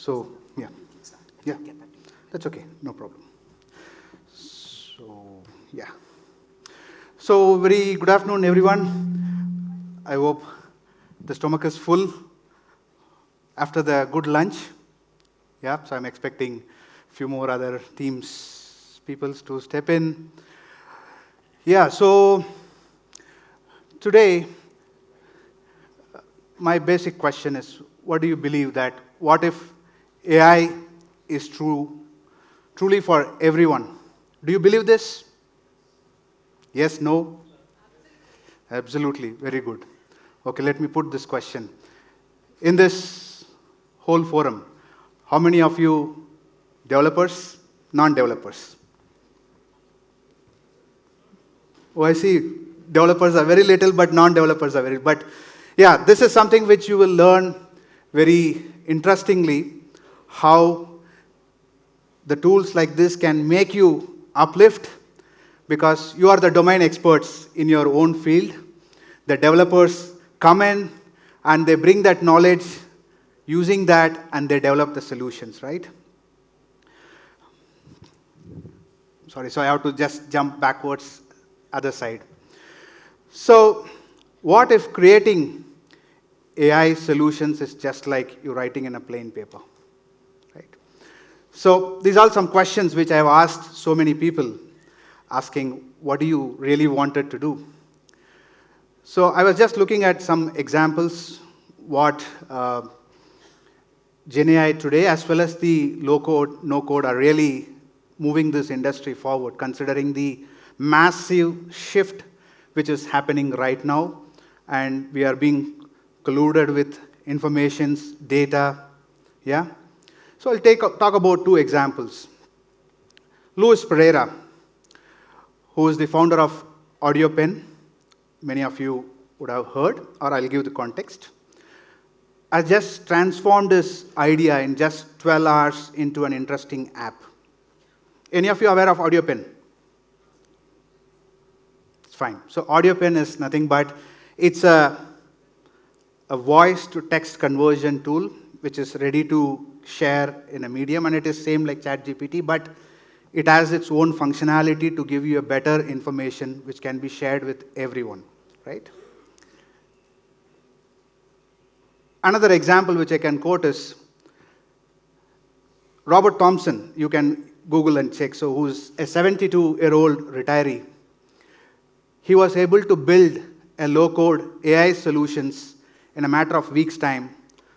So, yeah. Yeah. That's okay. No problem. So, yeah. So, very good afternoon, everyone. I hope the stomach is full after the good lunch. Yeah, so I'm expecting a few more other teams, peoples to step in. Yeah, so today, my basic question is, what do you believe that, what if AI is truly for everyone? Do you believe this? Yes, no? Absolutely, very good. Okay, let me put this question. In this whole forum, how many of you developers, non-developers? Oh, I see. Developers are very little, but non-developers are very. But yeah, this is something which you will learn very interestingly, how the tools like this can make you uplift, because you are the domain experts in your own field. The developers come in and they bring that knowledge, using that, and they develop the solutions, right? Sorry, so I have to just jump backwards, other side. So, what if creating AI solutions is just like you writing in a plain paper, right? So, these are some questions which I have asked so many people, asking, what do you really wanted to do? So, I was just looking at some examples, what GenAI today, as well as the low-code, no-code, are really moving this industry forward, considering the massive shift which is happening right now, and we are being colluded with informations, data, yeah? So I'll talk about two examples. Luis Pereira, who is the founder of AudioPen, many of you would have heard, or I'll give the context, has just transformed his idea in just 12 hours into an interesting app. Any of you aware of AudioPen? It's fine. So AudioPen is nothing but, it's a voice-to-text conversion tool, which is ready to share in a medium, and it is same like ChatGPT, but it has its own functionality to give you a better information which can be shared with everyone, right? Another example which I can quote is Robert Thompson. You can Google and check. So, who's a 72-year-old retiree. He was able to build a low-code AI solutions in a matter of weeks' time,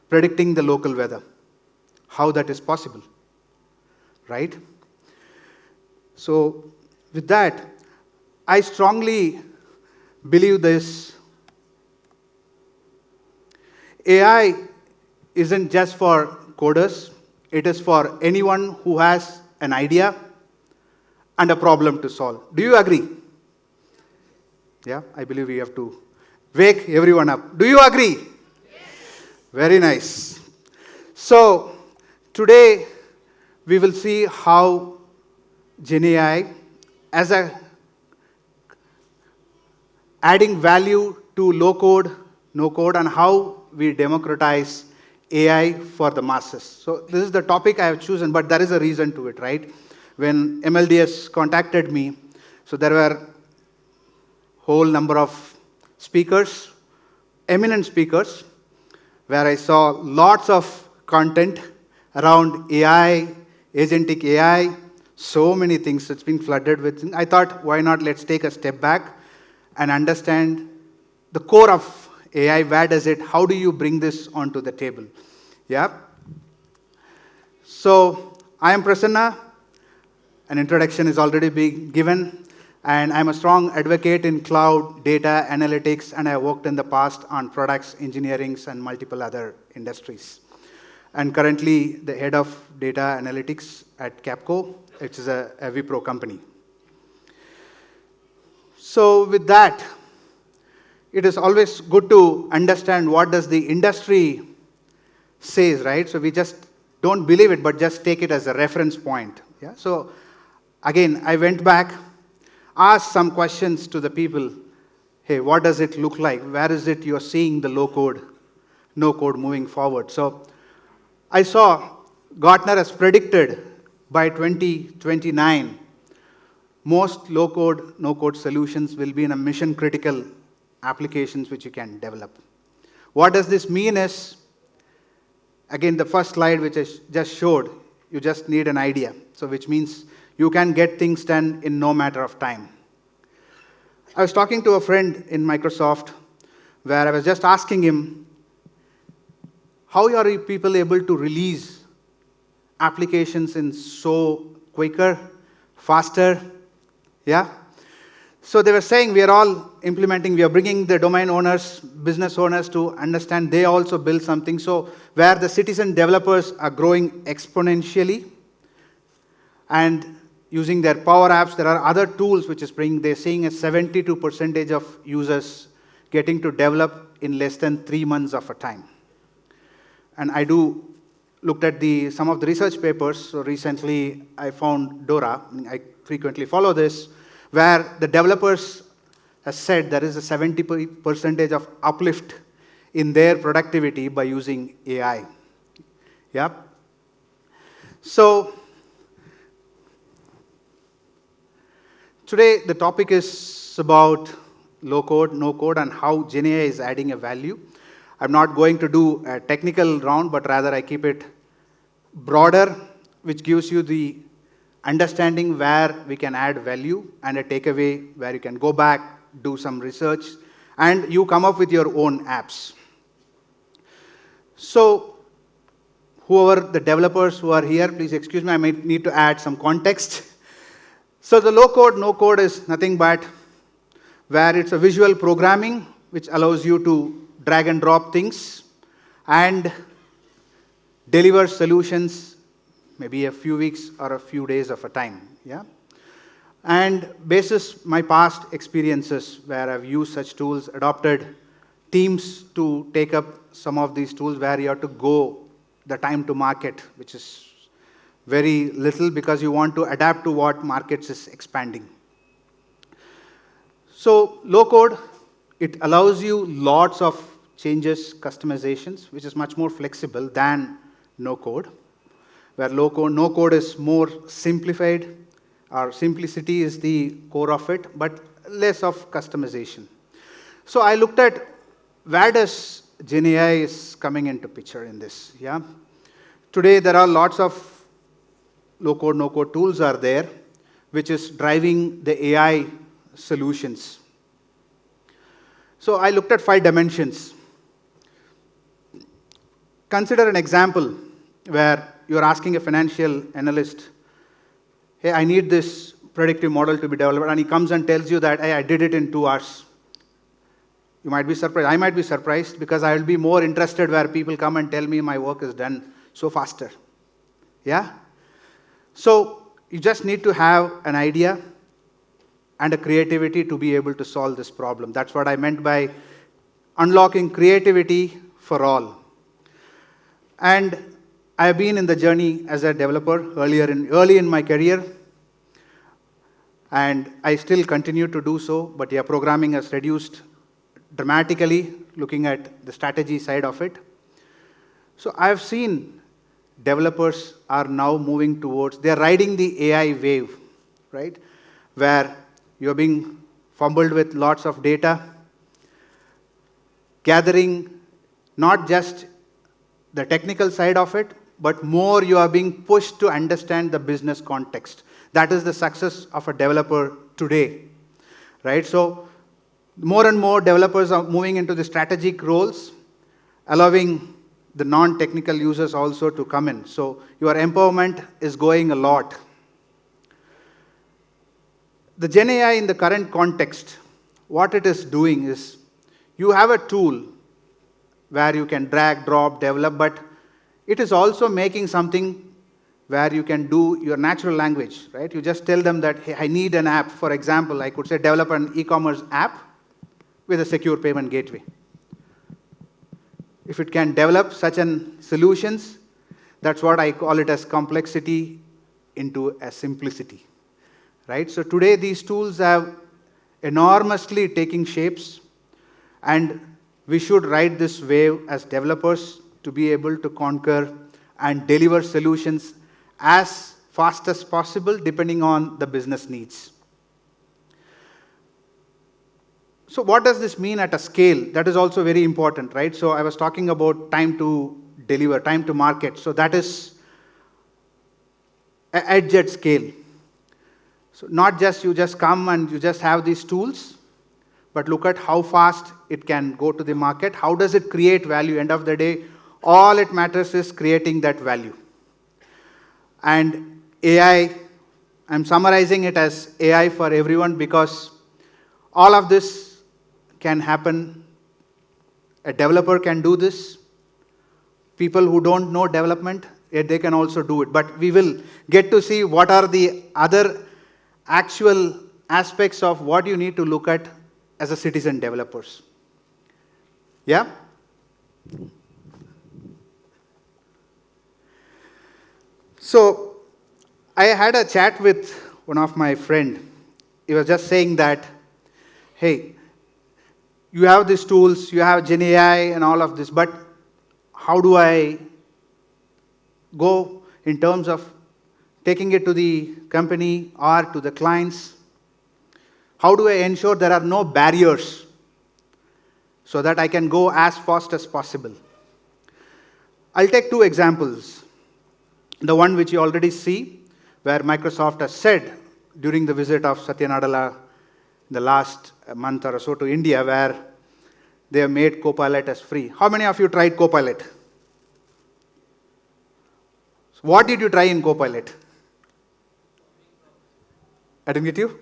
predicting the local weather. How that is possible, right? So, with that, I strongly believe this. AI isn't just for coders, it is for anyone who has an idea and a problem to solve. Do you agree? Yeah, I believe we have to wake everyone up. Do you agree? Yes. Very nice. So, today we will see how GenAI, as a adding value to low code, no code, and how we democratize AI for the masses. So this is the topic I have chosen, but there is a reason to it, right? When MLDS contacted me, so there were whole number of speakers, eminent speakers, where I saw lots of content around AI, agentic AI, so many things that's been flooded with. I thought, why not let's take a step back and understand the core of AI, where does it, how do you bring this onto the table? Yeah. So, I am Prasanna. An introduction is already being given, and I'm a strong advocate in cloud, data, analytics, and I worked in the past on products, engineering, and multiple other industries. And currently, the head of data analytics at Capco, which is a Wipro company. So, with that, it is always good to understand what does the industry says, right? So we just don't believe it, but just take it as a reference point. Yeah. So again, I went back, asked some questions to the people. Hey, what does it look like? Where is it you're seeing the low code, no code moving forward? So I saw Gartner has predicted by 2029, most low-code, no-code solutions will be in a mission-critical applications which you can develop. What does this mean is, again, the first slide which I just showed, you just need an idea. So which means you can get things done in no matter of time. I was talking to a friend in Microsoft where I was just asking him, how are you people able to release applications in so quicker, faster? Yeah? So they were saying we are all implementing, we are bringing the domain owners, business owners to understand they also build something. So where the citizen developers are growing exponentially and using their power apps, there are other tools which is bringing, they're seeing a 72% of users getting to develop in less than 3 months of a time. And I looked at some of the research papers. So recently I found Dora, I frequently follow this, where the developers have said there is a 70% of uplift in their productivity by using AI. Yeah. So today the topic is about low code, no code, and how GenAI is adding a value. I'm not going to do a technical round, but rather I keep it broader, which gives you the understanding where we can add value and a takeaway where you can go back, do some research, and you come up with your own apps. So whoever the developers who are here, please excuse me, I might need to add some context. So the low code, no code is nothing but where it's a visual programming which allows you to drag and drop things and deliver solutions maybe a few weeks or a few days of a time. Yeah? And basis my past experiences where I've used such tools, adopted teams to take up some of these tools where you have to go the time to market, which is very little because you want to adapt to what markets is expanding. So low code, it allows you lots of changes, customizations, which is much more flexible than no code, where low code, no code is more simplified, or simplicity is the core of it, but less of customization. So I looked at where does GenAI is coming into picture in this. Yeah, today there are lots of low code, no code tools are there, which is driving the AI solutions. So I looked at 5 dimensions. Consider an example where you're asking a financial analyst, hey, I need this predictive model to be developed, and he comes and tells you that, hey, I did it in 2 hours. You might be surprised. I might be surprised because I will be more interested where people come and tell me my work is done so faster. Yeah? So you just need to have an idea and a creativity to be able to solve this problem. That's what I meant by unlocking creativity for all. And I have been in the journey as a developer early in my career, and I still continue to do so, but yeah, programming has reduced dramatically, looking at the strategy side of it. So I have seen developers are now moving towards, they're riding the AI wave, right? Where you're being fumbled with lots of data, gathering not just the technical side of it, but more you are being pushed to understand the business context. That is the success of a developer today, right? So more and more developers are moving into the strategic roles, allowing the non-technical users also to come in. So your empowerment is going a lot. The GenAI in the current context, what it is doing is, you have a tool where you can drag, drop, develop, but it is also making something where you can do your natural language, right? You just tell them that, hey, I need an app. For example, I could say develop an e-commerce app with a secure payment gateway. If it can develop such an solutions, that's what I call it as complexity into a simplicity, right? So today these tools have enormously taking shapes, and we should ride this wave as developers to be able to conquer and deliver solutions as fast as possible depending on the business needs. So what does this mean at a scale? That is also very important, right? So I was talking about time to deliver, time to market. So that is edge at scale. So not just you just come and you just have these tools, but look at how fast it can go to the market. How does it create value? End of the day, all it matters is creating that value. And AI, I'm summarizing it as AI for everyone because all of this can happen. A developer can do this. People who don't know development, they can also do it. But we will get to see what are the other actual aspects of what you need to look at as a citizen developers. Yeah? So I had a chat with one of my friend. He was just saying that, hey, you have these tools, you have GenAI and all of this, but how do I go in terms of taking it to the company or to the clients? How do I ensure there are no barriers so that I can go as fast as possible? I'll take two examples. The one which you already see, where Microsoft has said during the visit of Satya Nadella the last month or so to India, where they have made Copilot as free. How many of you tried Copilot? So what did you try in Copilot? I didn't get you?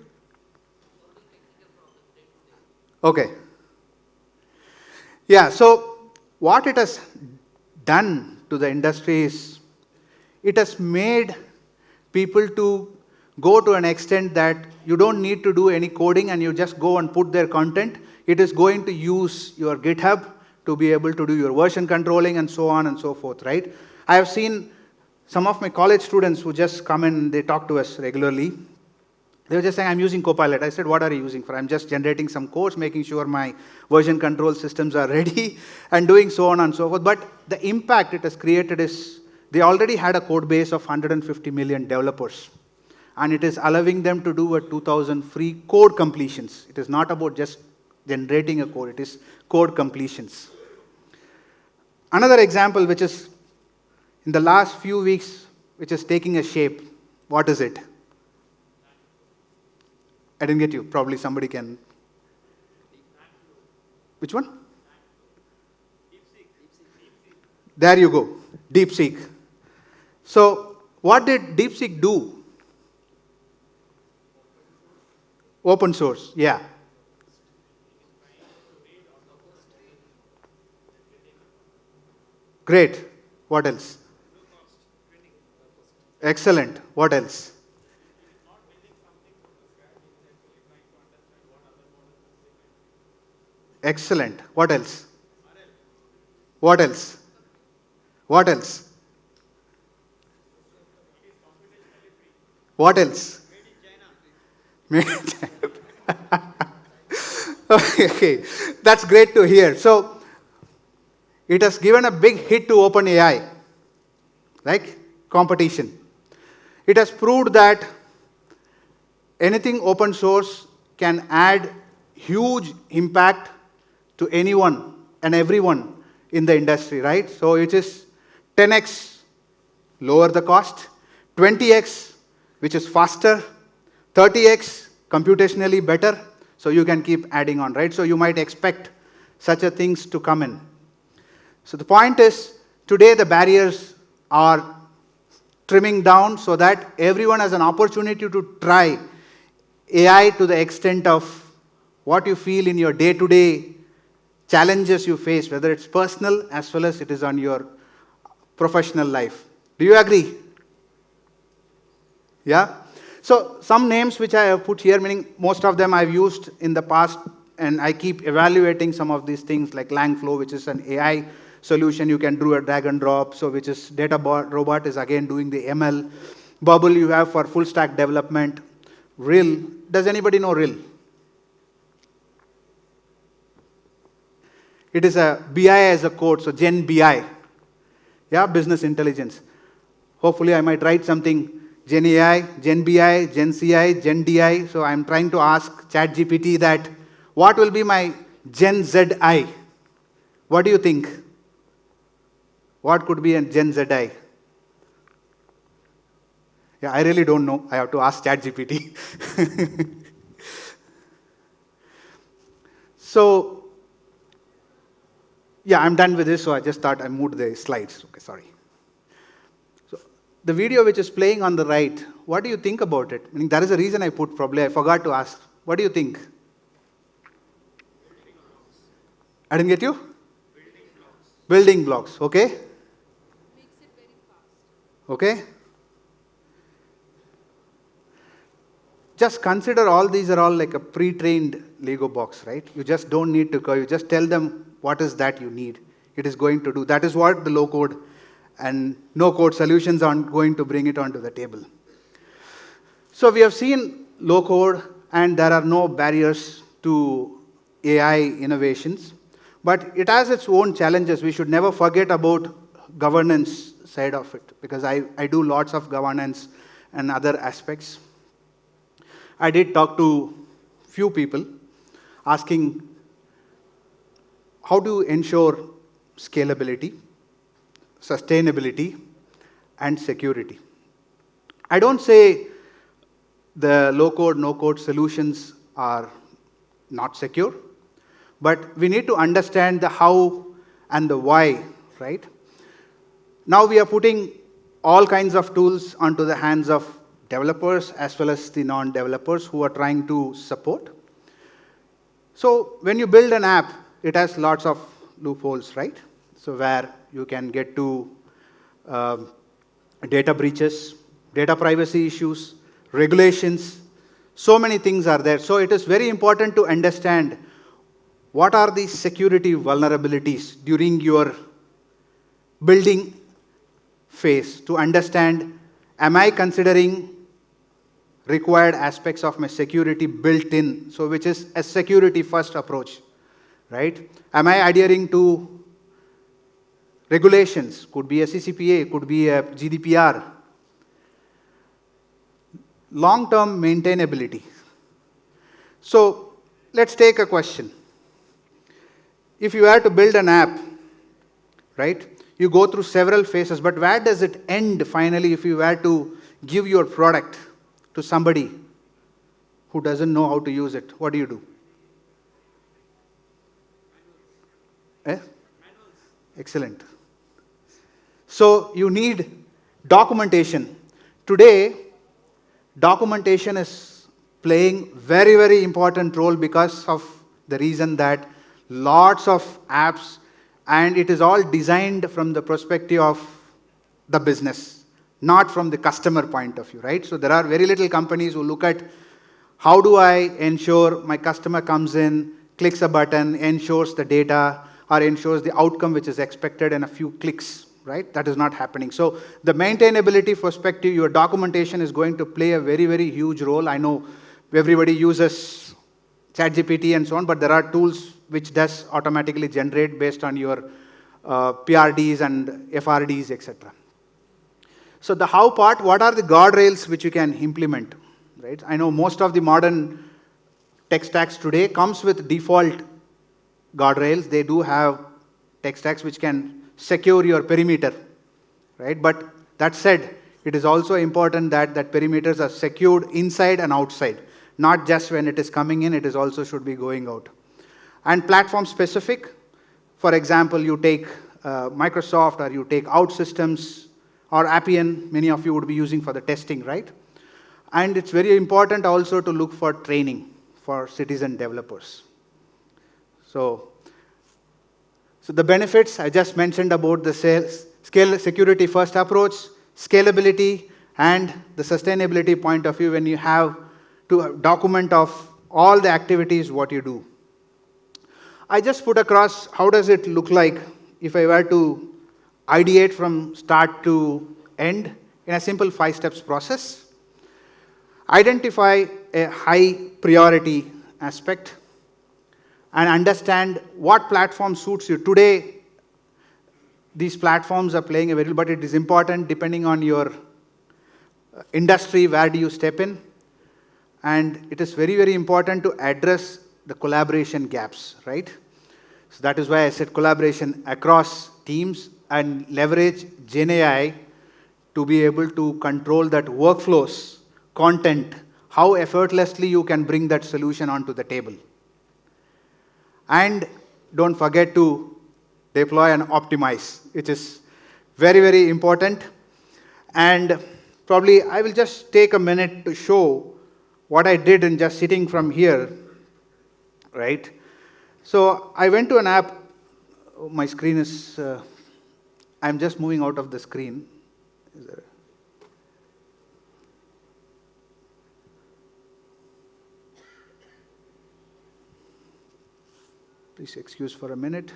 Okay. Yeah, so what it has done to the industry is it has made people to go to an extent that you don't need to do any coding and you just go and put their content. It is going to use your GitHub to be able to do your version controlling and so on and so forth, right? I have seen some of my college students who just come in, they talk to us regularly. They were just saying, I'm using Copilot. I said, what are you using for? I'm just generating some codes, making sure my version control systems are ready, and doing so on and so forth. But the impact it has created is, they already had a code base of 150 million developers. And it is allowing them to do a 2,000 free code completions. It is not about just generating a code, it is code completions. Another example, which is in the last few weeks, which is taking a shape. What is it? I didn't get you. Probably somebody can. Which one? There you go. DeepSeek. So, what did DeepSeek do? Open source, yeah. Great. What else? Excellent. What else? Excellent. What else? What else? What else? What else? Okay, that's great to hear. So, it has given a big hit to OpenAI, like competition. It has proved that anything open source can add huge impact to anyone and everyone in the industry, right? So it is 10x lower the cost, 20x which is faster, 30x computationally better, so you can keep adding on, right? So you might expect such a things to come in. So the point is, today the barriers are trimming down so that everyone has an opportunity to try AI to the extent of what you feel in your day-to-day challenges you face, whether it's personal as well as it is on your professional life. Do you agree? Yeah? So some names which I have put here, meaning most of them I've used in the past, and I keep evaluating some of these things like Langflow, which is an AI solution you can do a drag and drop, so which is Data Robot is again doing the ML. Bubble you have for full stack development. RIL, does anybody know RIL? It is a BI as a code, so Gen BI. Yeah, business intelligence. Hopefully, I might write something GenAI, GenBI, GenCI, GenDI. So I'm trying to ask ChatGPT that what will be my Gen ZI? What do you think? What could be a Gen ZI? Yeah, I really don't know. I have to ask ChatGPT. So, yeah, I'm done with this. So I just thought I moved the slides. Okay, sorry. So the video which is playing on the right, what do you think about it? I mean, that is the reason I put probably. I forgot to ask. What do you think? I didn't get you? Building blocks, okay? Makes it very fast. Okay? Just consider all these are all like a pre-trained Lego box, right? You just don't need to code. You just tell them what is that you need. It is going to do. That is what the low code and no code solutions are going to bring it onto the table. So we have seen low code and there are no barriers to AI innovations, but it has its own challenges. We should never forget about governance side of it because I do lots of governance and other aspects. I did talk to few people asking how to ensure scalability, sustainability, and security. I don't say the low-code, no-code solutions are not secure, but we need to understand the how and the why, right? Now we are putting all kinds of tools onto the hands of developers as well as the non-developers who are trying to support. So when you build an app, it has lots of loopholes, right? So where you can get to data breaches, data privacy issues, regulations, so many things are there. So it is very important to understand what are the security vulnerabilities during your building phase to understand, am I considering required aspects of my security built in, so which is a security first approach, right? Am I adhering to regulations? Could be a CCPA, could be a GDPR. Long-term maintainability. So let's take a question. If you were to build an app, right, you go through several phases, but where does it end finally if you were to give your product to somebody who doesn't know how to use it? What do you do? Excellent. So you need documentation. Today, documentation is playing very, very important role because of the reason that lots of apps, and it is all designed from the perspective of the business, not from the customer point of view, right? So there are very little companies who look at how do I ensure my customer comes in, clicks a button, ensures the data, or ensures the outcome which is expected in a few clicks, right? That is not happening. So the maintainability perspective, your documentation is going to play a very, very huge role. I know everybody uses ChatGPT and so on, but there are tools which does automatically generate based on your PRDs and FRDs, etc. So the how part, what are the guardrails which you can implement, right? I know most of the modern tech stacks today comes with default guardrails. They do have tech stacks which can secure your perimeter, right? But that said, it is also important that perimeters are secured inside and outside, not just when it is coming in, it is also should be going out. And platform specific, for example, you take Microsoft or you take OutSystems or Appian, many of you would be using for the testing, right? And it's very important also to look for training for citizen developers. So the benefits, I just mentioned about the security first approach, scalability, and the sustainability point of view when you have to document of all the activities what you do. I just put across how does it look like if I were to ideate from start to end in a simple 5 steps process. Identify a high priority aspect and understand what platform suits you. Today, these platforms are playing a very, but it is important depending on your industry, where do you step in. And it is very, very important to address the collaboration gaps, right? So that is why I said collaboration across teams and leverage GenAI to be able to control that workflows, content, how effortlessly you can bring that solution onto the table. And don't forget to deploy and optimize, which is very, very important. And probably I will just take a minute to show what I did in just sitting from here, right? So I went to an app. My screen is, I'm just moving out of the screen. Is there... Please excuse for a minute.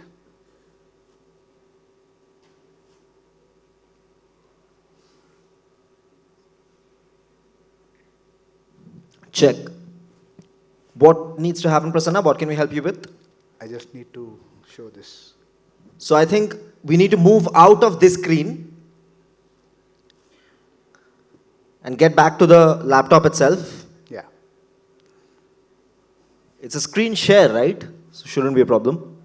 Check. What needs to happen, Prasanna? What can we help you with? I just need to show this. So I think we need to move out of this screen and get back to the laptop itself. Yeah. It's a screen share, right? So shouldn't be a problem.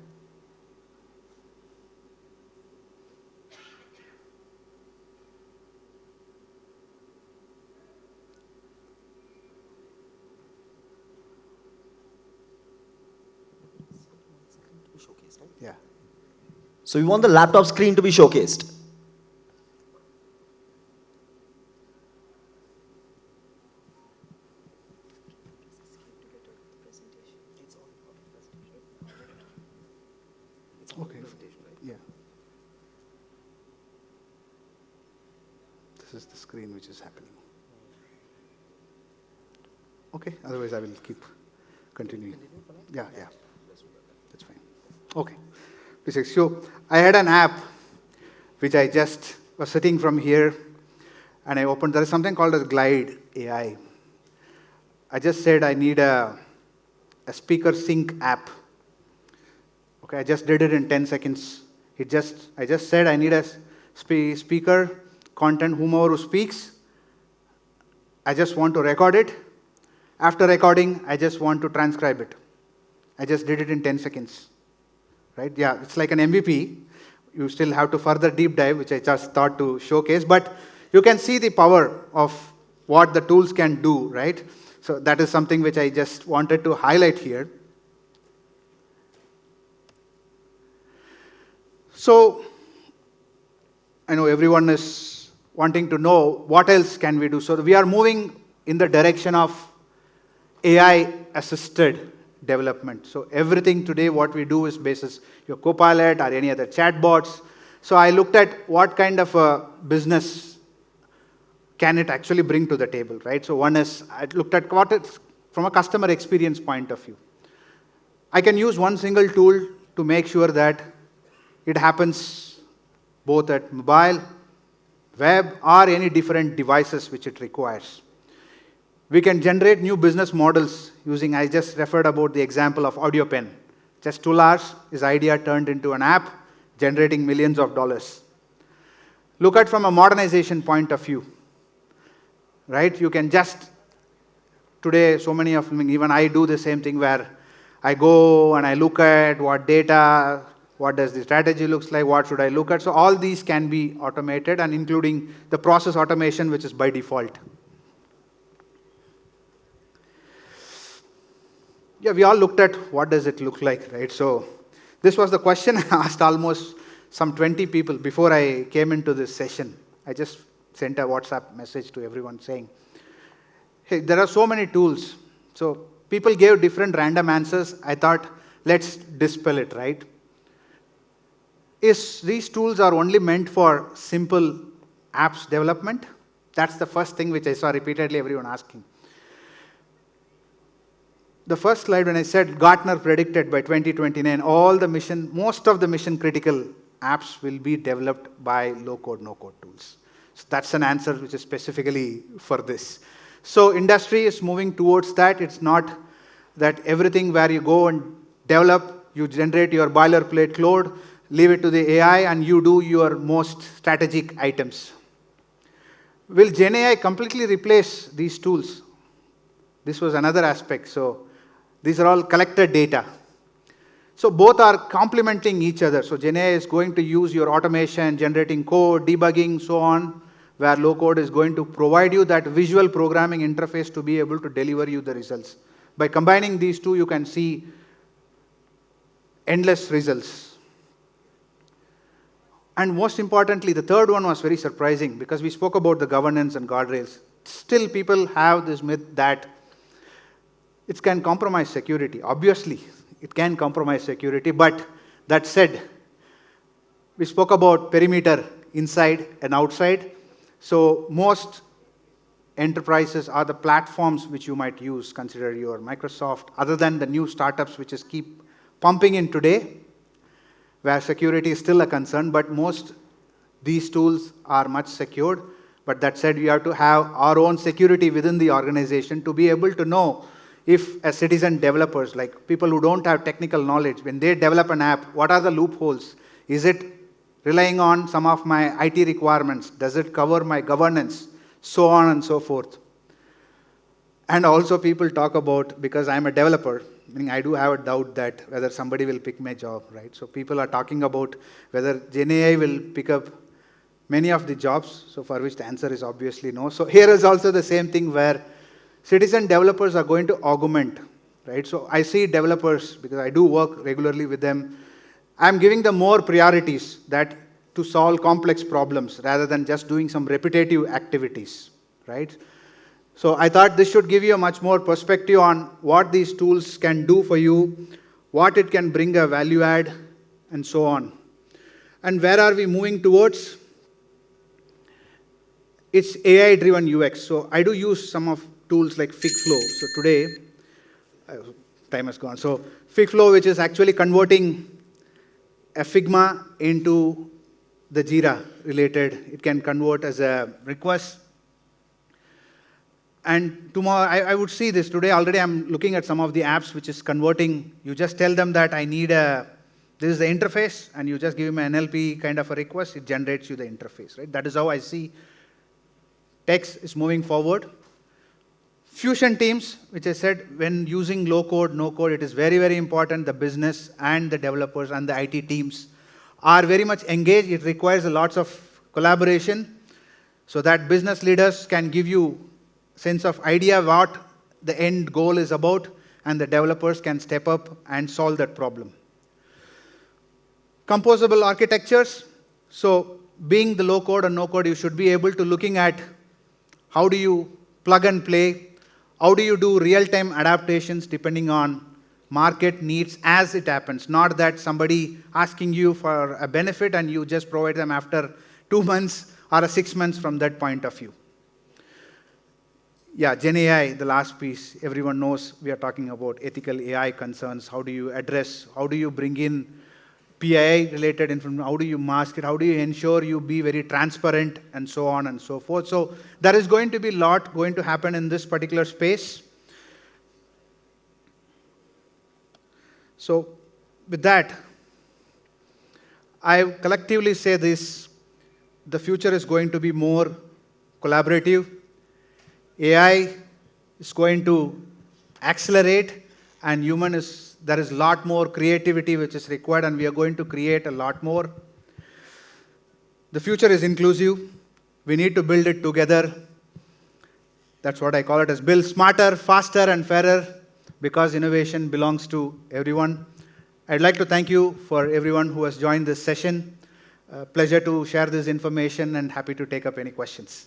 Yeah. So we want the laptop screen to be showcased. Okay. Yeah. This is the screen which is happening. Okay. Otherwise, I will keep continuing. Yeah. Yeah. That's fine. Okay. Please, so I had an app which I just was sitting from here, and I opened. There is something called as Glide AI. I just said I need a speaker sync app. Okay, I just did it in 10 seconds. I just said I need a speaker, content, whomever who speaks. I just want to record it. After recording, I just want to transcribe it. I just did it in 10 seconds. Right? Yeah, it's like an MVP. You still have to further deep dive, which I just thought to showcase. But you can see the power of what the tools can do, right? So that is something which I just wanted to highlight here. So I know everyone is wanting to know what else can we do. So we are moving in the direction of AI-assisted development. So everything today, what we do is basis your Copilot or any other chatbots. So I looked at what kind of a business can it actually bring to the table, right? So one is, I looked at what it's from a customer experience point of view. I can use one single tool to make sure that it happens both at mobile, web, or any different devices which it requires. We can generate new business models using, I just referred about the example of AudioPen. Just 2 hours, his idea turned into an app, generating millions of dollars. Look at from a modernization point of view, right? You can just, today, so many of them, even I do the same thing where I go and I look at what data, what does the strategy looks like, what should I look at. So all these can be automated, and including the process automation, which is by default. Yeah, we all looked at what does it look like, right? So this was the question I asked almost some 20 people before I came into this session. I just sent a WhatsApp message to everyone saying, hey, there are so many tools. So people gave different random answers. I thought, let's dispel it, right? Is these tools are only meant for simple apps development? That's the first thing which I saw repeatedly everyone asking. The first slide when I said Gartner predicted by 2029, most of the mission critical apps will be developed by low-code, no-code tools. So that's an answer which is specifically for this. So industry is moving towards that. It's not that everything where you go and develop, you generate your boilerplate code, leave it to the AI and you do your most strategic items. Will GenAI completely replace these tools? This was another aspect. So these are all collected data. So both are complementing each other. So GenAI is going to use your automation, generating code, debugging, so on, where low code is going to provide you that visual programming interface to be able to deliver you the results. By combining these two, you can see endless results. And most importantly, the third one was very surprising because we spoke about the governance and guardrails. Still, people have this myth that it can compromise security. Obviously, it can compromise security, but that said, we spoke about perimeter inside and outside. So most enterprises are the platforms which you might use. Consider your Microsoft, other than the new startups which is keep pumping in today, where security is still a concern, but most these tools are much secured. But that said, we have to have our own security within the organization to be able to know if a citizen developers, like people who don't have technical knowledge, when they develop an app, what are the loopholes? Is it relying on some of my IT requirements? Does it cover my governance? So on and so forth. And also people talk about, because I'm a developer, meaning I do have a doubt that whether somebody will pick my job, right? So people are talking about whether GenAI will pick up many of the jobs, so for which the answer is obviously no. So here is also the same thing where citizen developers are going to augment, right? So I see developers, because I do work regularly with them, I'm giving them more priorities that to solve complex problems rather than just doing some repetitive activities, right? So I thought this should give you a much more perspective on what these tools can do for you, what it can bring a value add, and so on. And where are we moving towards? It's AI-driven UX. So I do use some of tools like Figflow. So today, time has gone. So Figflow, which is actually converting a Figma into the Jira related. It can convert as a request. And tomorrow, I would see this. Today already I'm looking at some of the apps which is converting. You just tell them that I need this is the interface, and you just give them an NLP kind of a request, it generates you the interface, right? That is how I see text is moving forward. Fusion teams, which I said, when using low code, no code, it is very, very important. The business and the developers and the IT teams are very much engaged. It requires a lots of collaboration so that business leaders can give you sense of idea what the end goal is about, and the developers can step up and solve that problem. Composable architectures. So being the low code or no code, you should be able to looking at how do you plug and play, how do you do real-time adaptations depending on market needs as it happens, not that somebody asking you for a benefit and you just provide them after 2 months or 6 months from that point of view. Yeah, GenAI, the last piece, everyone knows we are talking about ethical AI concerns. How do you address, how do you bring in PII-related information, how do you mask it, how do you ensure you be very transparent, and so on and so forth. So there is going to be a lot going to happen in this particular space. So with that, I collectively say this, the future is going to be more collaborative. AI is going to accelerate, and there is a lot more creativity which is required, and we are going to create a lot more. The future is inclusive. We need to build it together. That's what I call it as build smarter, faster, and fairer, because innovation belongs to everyone. I'd like to thank you for everyone who has joined this session. Pleasure to share this information, and happy to take up any questions.